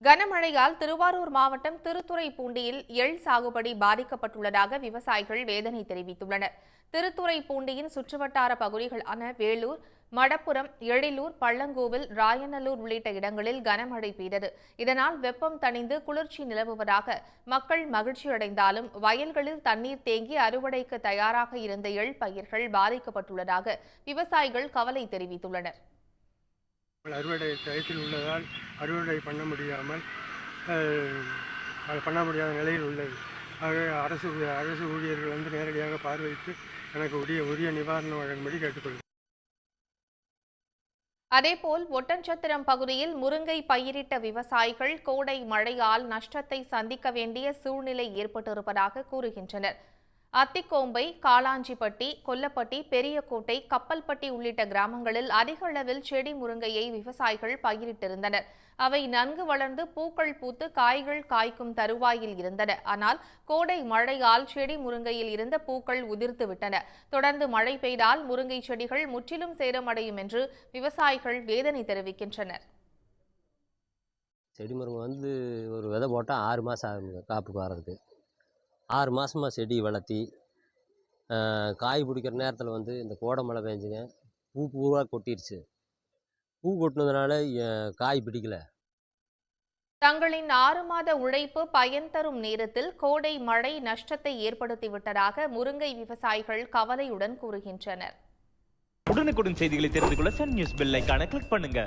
கனமழையால் திருவாரூர் மாவட்டம் திருத்துறைப்பூண்டியில் எள் சாகுபடி பாதிக்கப்பட்டுள்ளதாக விவசாயிகள் வேதனை தெரிவித்துள்ளனர். திருத்துறைப்பூண்டியின் சுற்றுவட்டார பகுதிகளான வேலூர், மடப்புரம், எழிலூர், பள்ளங்கோவில், ராயநல்லூர் உள்ளிட்ட இடங்களில் கனமழை பெய்தது. இதனால் வெப்பம் தணிந்து குளிர்ச்சி நிலவுவதாக மக்கள் மகிழ்ச்சியடைந்தாலும் வயல்களில் தண்ணீர் தேங்கி அறுவடைக்கு தயாராக இருந்த எள் பயிர்கள் பாதிக்கப்பட்டுள்ளதாக விவசாயிகள் கவலை தெரிவித்துள்ளனர். அறுவடை டயத்தில் உள்ளதால் அறுவடை பண்ண முடியாத நிலையில் உள்ளது. ஆகவே அரசு ஊழியர்கள் நேரடியாக பார்வையிட்டு எனக்கு உரிய நிவாரணம் வழங்கும்படி கேட்டுக்கொள்கிறேன். அதேபோல் ஒட்டன்சத்திரம் பகுதியில் முருங்கை பயிரிட்ட விவசாயிகள் கோடை மழையால் நஷ்டத்தை சந்திக்க வேண்டிய சூழ்நிலை ஏற்பட்டிருப்பதாக கூறுகின்றனர். அத்திக்கோம்பை, காளாஞ்சிப்பட்டி, கொல்லப்பட்டி, பெரியக்கோட்டை, கப்பல்பட்டி உள்ளிட்ட கிராமங்களில் அதிக அளவில் செடி முருங்கையை விவசாயிகள் பயிரிட்டிருந்தனர். அவை நன்கு வளர்ந்து பூக்கள் பூத்து காய்கள் காய்க்கும் தருவாயில் இருந்தன. ஆனால் கோடை மழையால் செடி முருங்கையில் இருந்த பூக்கள் உதிர்த்துவிட்டன. தொடர்ந்து மழை பெய்தால் முருங்கை செடிகள் முற்றிலும் சேதமடையும் என்று விவசாயிகள் வேதனை தெரிவிக்கின்றனர். செடி முருங்கை ஒரு விதை போட்டால் 6 மாதம் ஆகுங்க காப்புக்கு வர்றதுக்கு. 6 மாதமாக செடி வளர்த்தி காய் பிடிக்கிற நேரத்தில் இந்த கோடை மழை பெஞ்சுங்க, பூவாக கொட்டிடுச்சு. பூ கொட்டினதுனால காய் பிடிக்கல. தங்களின் 6 மாத உழைப்பு பயன் தரும் நேரத்தில் கோடை மழை நஷ்டத்தை ஏற்படுத்திவிட்டதாக முருங்கை விவசாயிகள் கவலையுடன் கூறுகின்றனர். உடனுக்குடன் செய்திகளை தெரிந்து கொள்ள சன் நியூஸ் பெல் ஐகானை கிளிக் பண்ணுங்க.